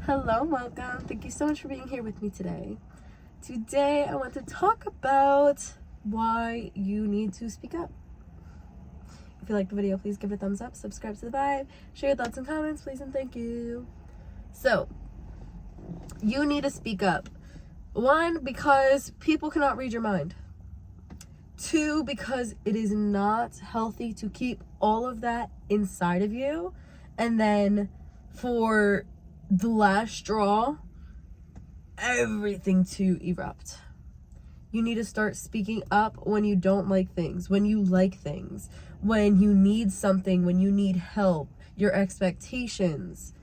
Hello, welcome. Thank you so much for being here with me today. Today, I want to talk about why you need to speak up. If you like the video, please give it a thumbs up, subscribe to the vibe, share your thoughts and comments, please, and thank you. So, you need to speak up. 1, because people cannot read your mind. 2, because it is not healthy to keep all of that inside of you. And then for the last straw, everything to erupt. You need to start speaking up when you don't like things, when you like things, when you need something, when you need help, your expectations.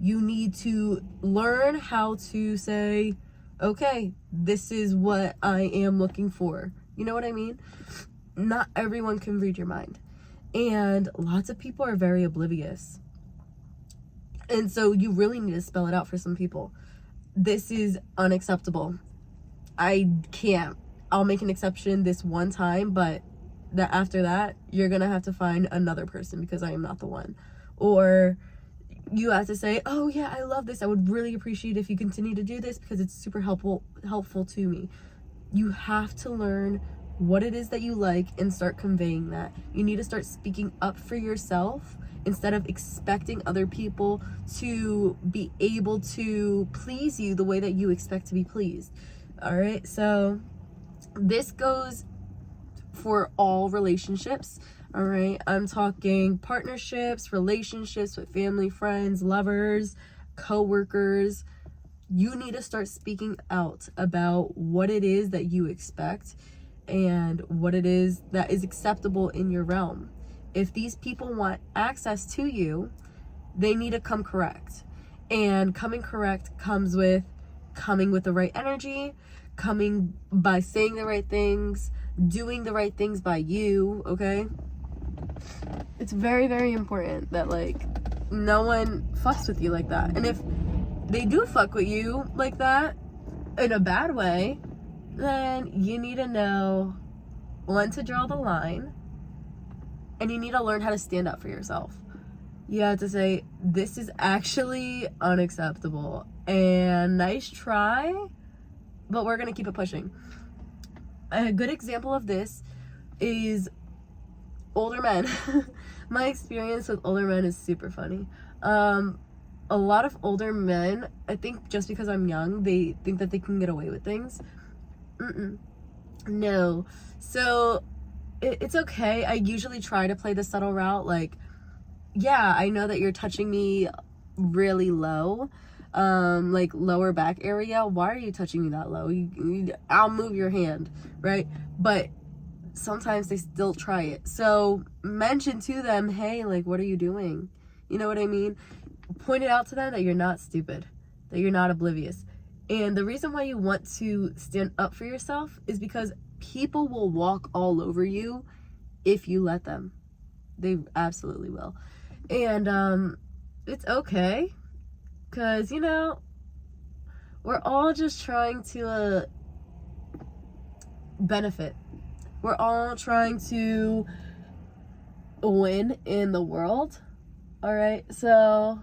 You need to learn how to say, okay, this is what I am looking for. You know what I mean? Not everyone can read your mind. And lots of people are very oblivious. And so you really need to spell it out for some people. This is unacceptable. I can't. I'll make an exception this one time, but after that, you're going to have to find another person because I am not the one. Or you have to say, oh yeah, I love this. I would really appreciate if you continue to do this because it's super helpful to me. You have to learn what it is that you like and start conveying that. You need to start speaking up for yourself instead of expecting other people to be able to please you the way that you expect to be pleased. All right, so this goes for all relationships. All right, I'm talking partnerships, relationships with family, friends, lovers, co-workers. You need to start speaking out about what it is that you expect and what it is that is acceptable in your realm. If these people want access to you, they need to come correct. And coming correct comes with coming with the right energy, coming by saying the right things, doing the right things by you, okay? It's very, very important that, like, no one fucks with you like that. And if they do fuck with you like that in a bad way, then you need to know when to draw the line, and you need to learn how to stand up for yourself. You have to say, this is actually unacceptable, and nice try, but we're gonna keep it pushing. A good example of this is older men. My experience with older men is super funny. A lot of older men, I think just because I'm young, they think that they can get away with things. No. So it's okay. I usually try to play the subtle route. Like, yeah, I know that you're touching me really low, like lower back area. Why are you touching me that low? I'll move your hand, right? But sometimes they still try it. So mention to them, hey, like, what are you doing? You know what I mean? Point it out to them that you're not stupid, that you're not oblivious. And the reason why you want to stand up for yourself is because people will walk all over you if you let them. They absolutely will. And it's okay, because, you know, we're all just trying to benefit. We're all trying to win in the world. All right, so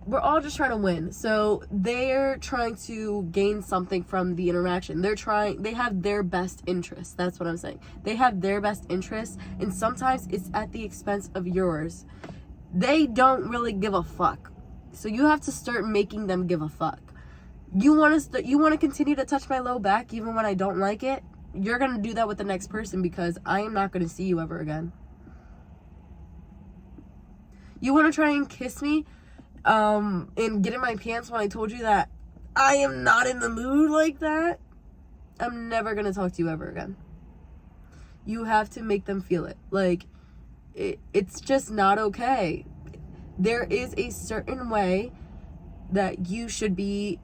we're all just trying to win. So they're trying to gain something from the interaction. They have their best interests. That's what I'm saying. They have their best interests, and sometimes it's at the expense of yours. They don't really give a fuck. So you have to start making them give a fuck. You want to continue to touch my low back even when I don't like it? You're going to do that with the next person because I am not going to see you ever again. You want to try and kiss me? And get in my pants when I told you that I am not in the mood like that? I'm never gonna talk to you ever again. You have to make them feel it. Like, it's just not okay. There is a certain way that you should be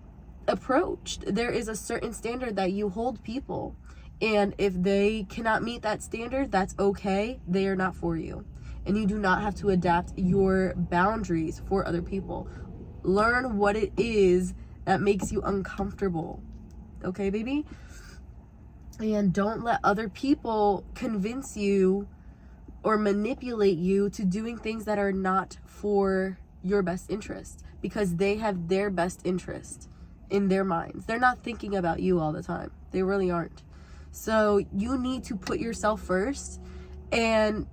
approached. There is a certain standard that you hold people. And if they cannot meet that standard, that's okay. They are not for you. And you do not have to adapt your boundaries for other people. Learn what it is that makes you uncomfortable. Okay, baby? And don't let other people convince you or manipulate you to doing things that are not for your best interest, because they have their best interest in their minds. They're not thinking about you all the time. They really aren't. So you need to put yourself first and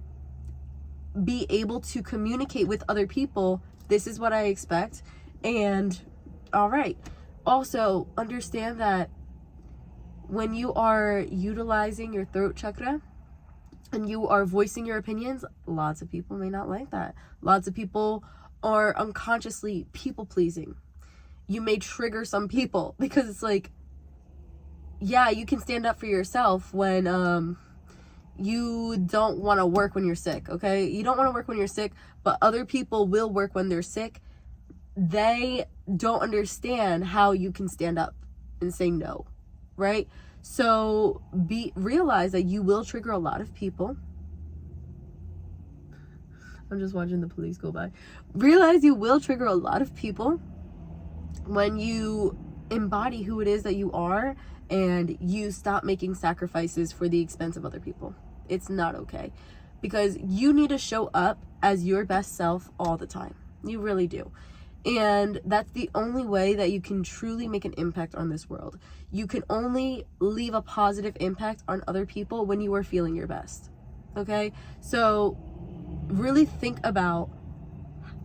be able to communicate with other people. This is what I expect. And all right. Also, understand that when you are utilizing your throat chakra and you are voicing your opinions, lots of people may not like that. Lots of people are unconsciously people pleasing. You may trigger some people because it's like, yeah, you can stand up for yourself when you don't want to work when you're sick, okay? You don't want to work when you're sick, but other people will work when they're sick. They don't understand how you can stand up and say no, right? So realize that you will trigger a lot of people. I'm just watching the police go by. Realize you will trigger a lot of people when you embody who it is that you are and you stop making sacrifices for the expense of other people. It's not okay, because you need to show up as your best self all the time. You really do. And that's the only way that you can truly make an impact on this world. You can only leave a positive impact on other people when you are feeling your best. Okay? So really think about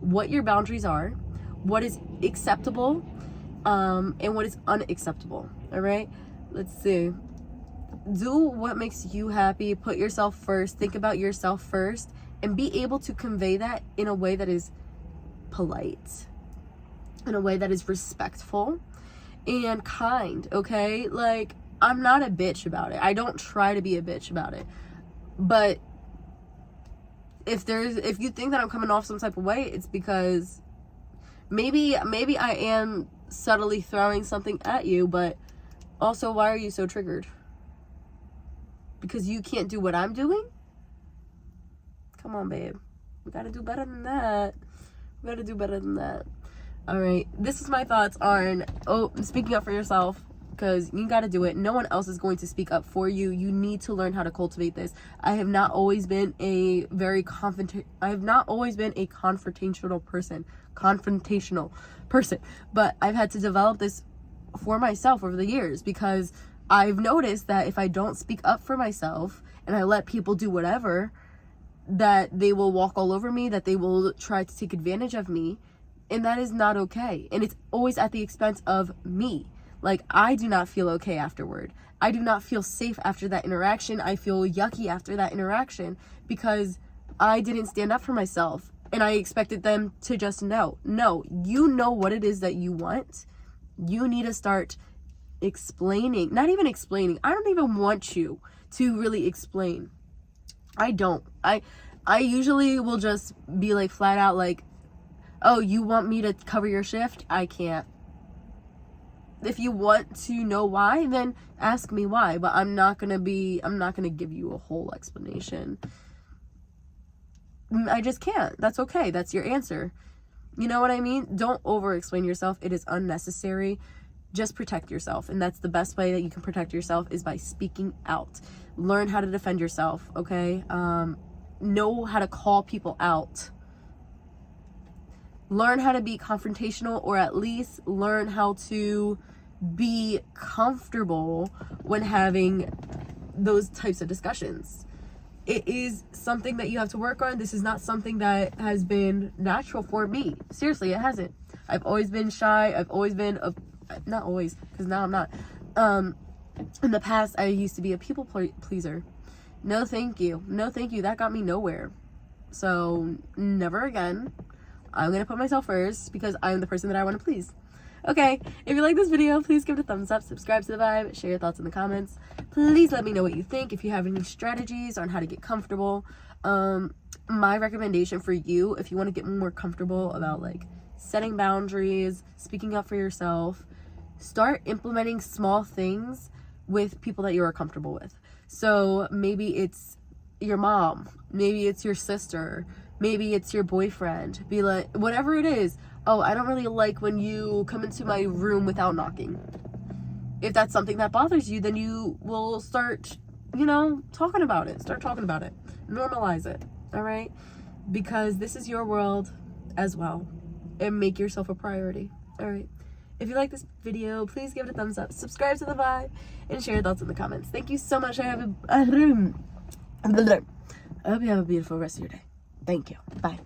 what your boundaries are, what is acceptable, and what is unacceptable. All right? Let's see. Do what makes you happy. Put yourself first. Think about yourself first, and be able to convey that in a way that is polite, in a way that is respectful and kind. Okay? Like, I'm not a bitch about it. I don't try to be a bitch about it. But if you think that I'm coming off some type of way, it's because maybe I am subtly throwing something at you, but also, why are you so triggered? Because you can't do what I'm doing? Come on, babe. We gotta do better than that. We gotta do better than that. All right. This is my thoughts on speaking up for yourself, because you gotta do it. No one else is going to speak up for you. You need to learn how to cultivate this. I have not always been a confrontational person, but I've had to develop this for myself over the years, because I've noticed that if I don't speak up for myself and I let people do whatever, that they will walk all over me, that they will try to take advantage of me, and that is not okay. And it's always at the expense of me. Like, I do not feel okay afterward. I do not feel safe after that interaction. I feel yucky after that interaction because I didn't stand up for myself and I expected them to just know. No, you know what it is that you want. You need to start explaining. Not even explaining. I don't even want you to really explain. I don't. I usually will just be like flat out like, oh, you want me to cover your shift? I can't. If you want to know why, then ask me why, but I'm not going to give you a whole explanation. I just can't. That's okay. That's your answer. You know what I mean? Don't over explain yourself. It is unnecessary. Just protect yourself. And that's the best way that you can protect yourself, is by speaking out. Learn how to defend yourself. Okay. Know how to call people out. Learn how to be confrontational, or at least learn how to be comfortable when having those types of discussions. It is something that you have to work on. This is not something that has been natural for me. Seriously, it hasn't. I've always been shy. I've always been not always, because now I'm not. In the past, I used to be a people pleaser. No, thank you. No, thank you. That got me nowhere. So never again. I'm going to put myself first, because I'm the person that I want to please. Okay, if you like this video, please give it a thumbs up, subscribe to the vibe, share your thoughts in the comments. Please let me know what you think. If you have any strategies on how to get comfortable. My recommendation for you, if you want to get more comfortable about like setting boundaries, speaking up for yourself, start implementing small things with people that you are comfortable with. So maybe it's your mom, maybe it's your sister, maybe it's your boyfriend. Be like, whatever it is. Oh, I don't really like when you come into my room without knocking. If that's something that bothers you, then you will start, talking about it. Start talking about it. Normalize it. All right? Because this is your world as well. and make yourself a priority. All right. If you like this video, please give it a thumbs up, subscribe to the vibe, and share your thoughts in the comments. Thank you so much. I hope you have a beautiful rest of your day. Thank you. Bye.